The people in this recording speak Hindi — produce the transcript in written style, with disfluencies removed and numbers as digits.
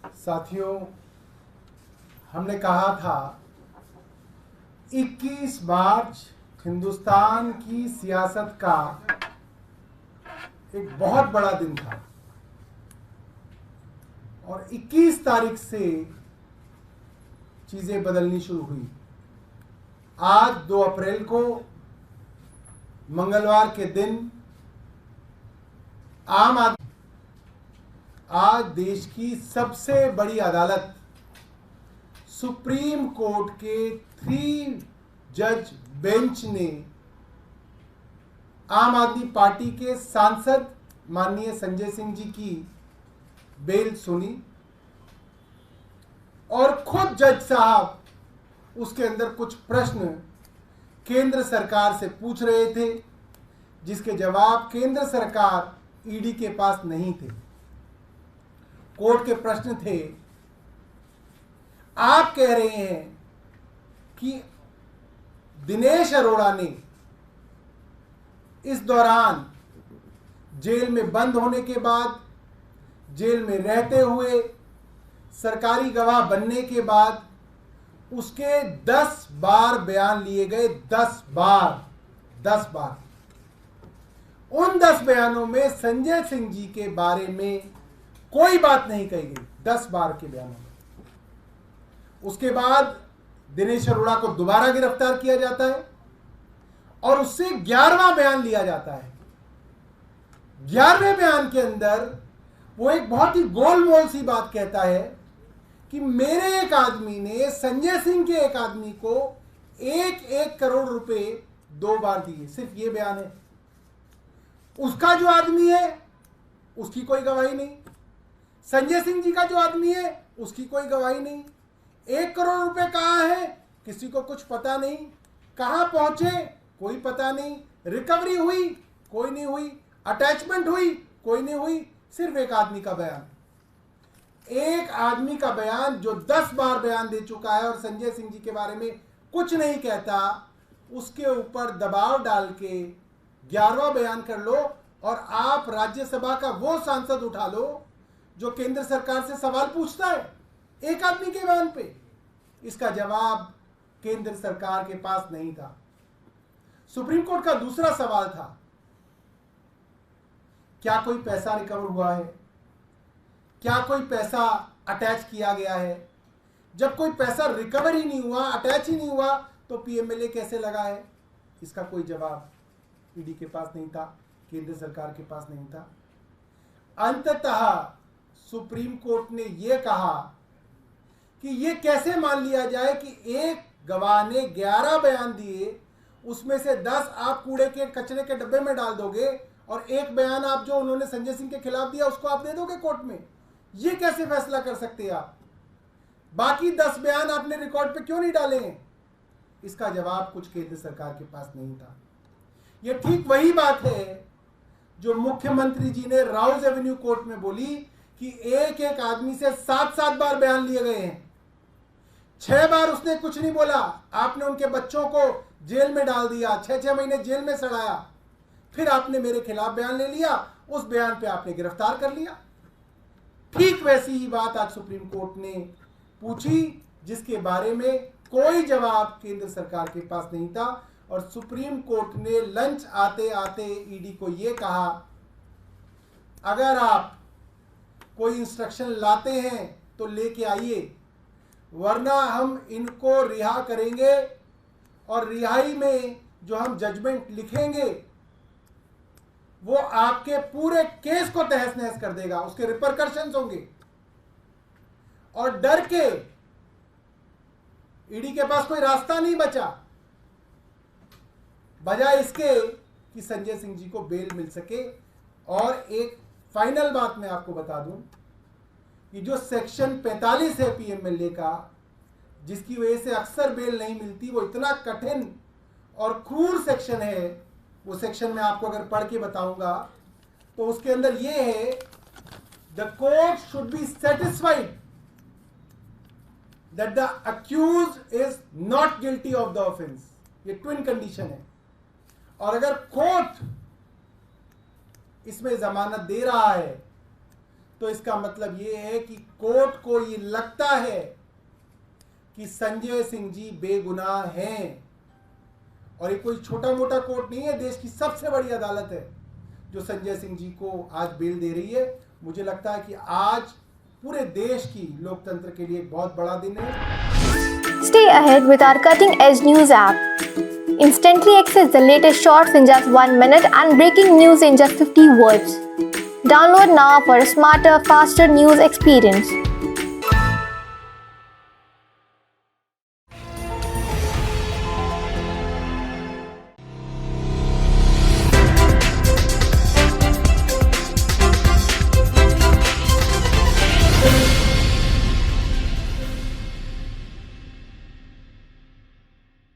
साथियों, हमने कहा था 21 मार्च हिंदुस्तान की सियासत का एक बहुत बड़ा दिन था और 21 तारीख से चीजें बदलनी शुरू हुई। आज 2 अप्रैल को मंगलवार के दिन आज देश की सबसे बड़ी अदालत सुप्रीम कोर्ट के 3 जज बेंच ने आम आदमी पार्टी के सांसद माननीय संजय सिंह जी की बेल सुनी और खुद जज साहब उसके अंदर कुछ प्रश्न केंद्र सरकार से पूछ रहे थे, जिसके जवाब केंद्र सरकार ईडी के पास नहीं थे। कोर्ट के प्रश्न थे, आप कह रहे हैं कि दिनेश अरोड़ा ने इस दौरान जेल में बंद होने के बाद, जेल में रहते हुए, सरकारी गवाह बनने के बाद उसके 10 बार बयान लिए गए। 10 बार। उन 10 बयानों में संजय सिंह जी के बारे में कोई बात नहीं कही गई। 10 बार के बयानों में। उसके बाद दिनेश अरोड़ा को दोबारा गिरफ्तार किया जाता है और उससे 11वां बयान लिया जाता है। 11वें बयान के अंदर वो एक बहुत ही गोलमोल सी बात कहता है कि मेरे एक आदमी ने संजय सिंह के एक आदमी को 1 करोड़ रुपए 2 बार दिए। सिर्फ ये बयान है। उसका जो आदमी है उसकी कोई गवाही नहीं, संजय सिंह जी का जो आदमी है उसकी कोई गवाही नहीं। 1 करोड़ रुपए कहाँ है किसी को कुछ पता नहीं, कहाँ पहुंचे कोई पता नहीं, रिकवरी हुई कोई नहीं हुई, अटैचमेंट हुई कोई नहीं हुई। सिर्फ एक आदमी का बयान, एक आदमी का बयान जो 10 बार बयान दे चुका है और संजय सिंह जी के बारे में कुछ नहीं कहता, उसके ऊपर दबाव डाल के 11वां बयान कर लो और आप राज्यसभा का वो सांसद उठा लो जो केंद्र सरकार से सवाल पूछता है एक आदमी के बयान पे। इसका जवाब केंद्र सरकार के पास नहीं था। सुप्रीम कोर्ट का दूसरा सवाल था, क्या कोई पैसा रिकवर हुआ है, क्या कोई पैसा अटैच किया गया है। जब कोई पैसा रिकवर ही नहीं हुआ, अटैच ही नहीं हुआ, तो पीएमएलए कैसे लगा है। इसका कोई जवाब ईडी के पास नहीं था, केंद्र सरकार के पास नहीं था। अंततः सुप्रीम कोर्ट ने यह कहा कि यह कैसे मान लिया जाए कि एक गवाह ने 11 बयान दिए, उसमें से 10 आप कूड़े के कचरे के डब्बे में डाल दोगे और एक बयान आप जो उन्होंने संजय सिंह के खिलाफ दिया उसको आप दे दोगे कोर्ट में। यह कैसे फैसला कर सकते हैं आप। बाकी 10 बयान आपने रिकॉर्ड पे क्यों नहीं डाले हैं। इसका जवाब कुछ केंद्र सरकार के पास नहीं था। यह ठीक वही बात है जो मुख्यमंत्री जी ने राउज एवेन्यू कोर्ट में बोली कि एक आदमी से 7 बार बयान लिए गए हैं। 6 बार उसने कुछ नहीं बोला, आपने उनके बच्चों को जेल में डाल दिया, 6 महीने जेल में सड़ाया, फिर आपने मेरे खिलाफ बयान ले लिया, उस बयान पे आपने गिरफ्तार कर लिया। ठीक वैसी ही बात आज सुप्रीम कोर्ट ने पूछी, जिसके बारे में कोई जवाब केंद्र सरकार के पास नहीं था। और सुप्रीम कोर्ट ने लंच आते आते ईडी को यह कहा, अगर आप कोई इंस्ट्रक्शन लाते हैं तो लेके आइए, वरना हम इनको रिहा करेंगे और रिहाई में जो हम जजमेंट लिखेंगे वो आपके पूरे केस को तहस नहस कर देगा, उसके रिपरकशंस होंगे। और डर के ईडी के पास कोई रास्ता नहीं बचा, बजाय इसके कि संजय सिंह जी को बेल मिल सके। और एक फाइनल बात मैं आपको बता दूं कि जो सेक्शन 45 है पीएमएलए का, जिसकी वजह से अक्सर बेल नहीं मिलती, वो इतना कठिन और क्रूर सेक्शन है। वो सेक्शन मैं आपको अगर पढ़ के बताऊंगा तो उसके अंदर ये है, the court should be satisfied that the accused is not guilty of the offence. ये ट्विन कंडीशन है। और अगर कोर्ट इसमें जमानत दे रहा है तो इसका मतलब ये है कि कोर्ट को ये लगता है कि संजय सिंह जी बेगुनाह हैं। और ये कोई छोटा मोटा कोर्ट नहीं है, देश की सबसे बड़ी अदालत है जो संजय सिंह जी को आज बेल दे रही है। मुझे लगता है कि आज पूरे देश की लोकतंत्र के लिए एक बहुत बड़ा दिन है। Stay ahead with our cutting-edge news app. Instantly access the latest shorts in just 1 minute and breaking news in just 50 words. Download now for a smarter, faster news experience.